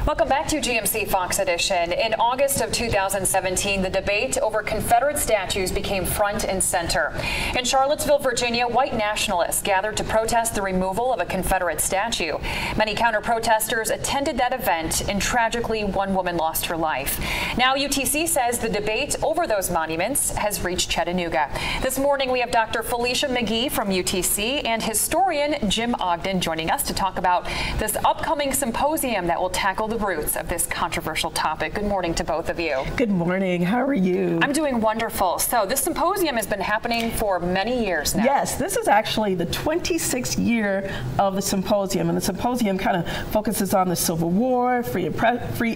Welcome back to GMC Fox Edition. In August of 2017, the debate over Confederate statues became front and center. In Charlottesville, Virginia, white nationalists gathered to protest the removal of a Confederate statue. Many counter-protesters attended that event, and tragically, one woman lost her life. Now, UTC says the debate over those monuments has reached Chattanooga. This morning, we have Dr. Felicia McGee from UTC and historian Jim Ogden joining us to talk about this upcoming symposium that will tackle the roots of this controversial topic. Good morning to both of you. Good morning. How are you? I'm doing wonderful. So this symposium has been happening for many years now. Yes, this is actually the 26th year of the symposium, and the symposium kind of focuses on the Civil War, free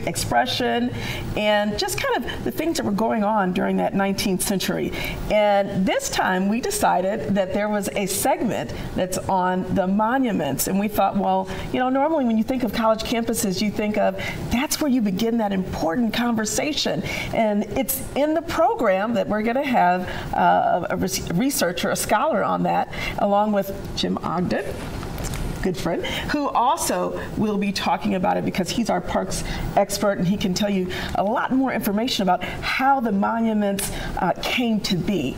expression, and just kind of the things that were going on during that 19th century. And this time we decided that there was a segment that's on the monuments, and we thought, well, you know, normally when you think of college campuses, you think of that's where you begin that important conversation. And it's in the program that we're going to have a researcher, a scholar on that, along with Jim Ogden, good friend, who also will be talking about it because he's our parks expert and he can tell you a lot more information about how the monuments came to be.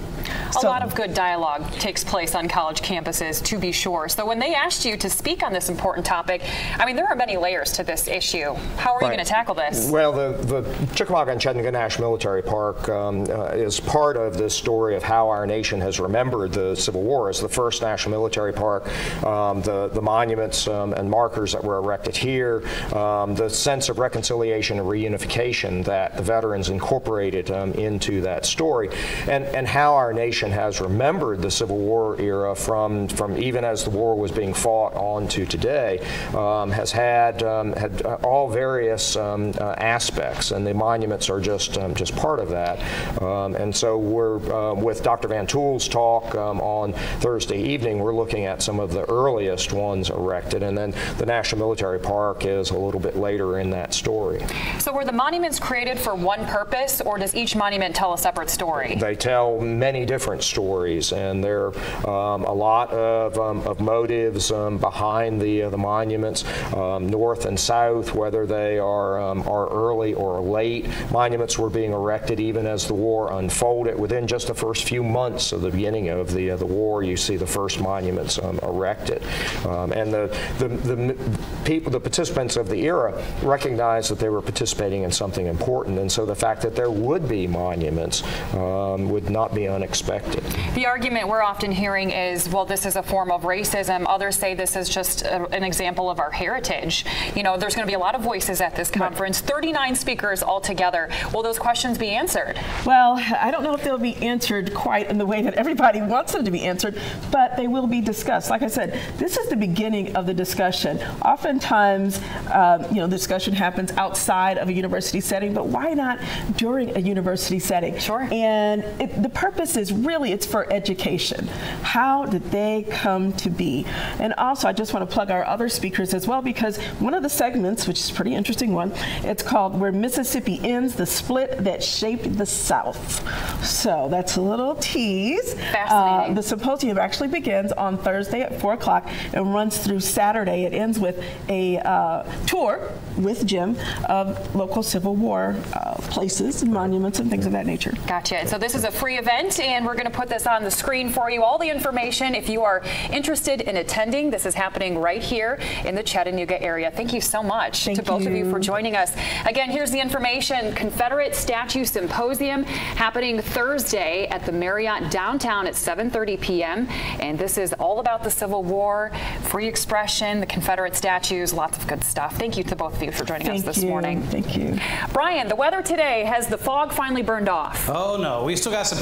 A lot of good dialogue takes place on college campuses, to be sure. So when they asked you to speak on this important topic, I mean, there are many layers to this issue. How are you going to tackle this? Well, the Chickamauga and Chattanooga National Military Park is part of this story of how our nation has remembered the Civil War. As the first national military park, the monuments and markers that were erected here, the sense of reconciliation and reunification that the veterans incorporated into that story, and how our nation has remembered the Civil War era from even as the war was being fought on to today, has had all various aspects, and the monuments are just part of that. And so we're with Dr. Van Tool's talk on Thursday evening, we're looking at some of the earliest ones erected, and then the National Military Park is a little bit later in that story. So were the monuments created for one purpose, or does each monument tell a separate story? They tell many different stories, and there are a lot of motives behind the monuments, north and south, whether they are early or late. Monuments were being erected even as the war unfolded. Within just the first few months of the beginning of the war, you see the first monuments erected, and the participants of the era recognized that they were participating in something important, and so the fact that there would be monuments would not be unexpected. The argument we're often hearing is, well, this is a form of racism. Others say this is just an example of our heritage. You know, there's going to be a lot of voices at this conference, 39 speakers altogether. Will those questions be answered? Well, I don't know if they'll be answered quite in the way that everybody wants them to be answered, but they will be discussed. Like I said, this is the beginning of the discussion. Oftentimes, you know, the discussion happens outside of a university setting, but why not during a university setting? Sure. And the purpose is really, it's for education. How did they come to be? And also, I just want to plug our other speakers as well, because one of the segments, which is a pretty interesting one, it's called Where Mississippi Ends, the Split That Shaped the South. So that's a little tease. Fascinating. The symposium actually begins on Thursday at 4 o'clock and runs through Saturday. It ends with a tour with Jim of local Civil War places and monuments and things of that nature. Gotcha. So this is a free event, and we're going to put this on the screen for you. All the information, if you are interested in attending, this is happening right here in the Chattanooga area. Thank you so much to both of you for joining us. Again, here's the information. Confederate Statue Symposium happening Thursday at the Marriott downtown at 7:30 p.m. And this is all about the Civil War, free expression, the Confederate statues, lots of good stuff. Thank you to both of you for joining us this morning. Thank you. Brian, the weather today, has the fog finally burned off? Oh no, we still got some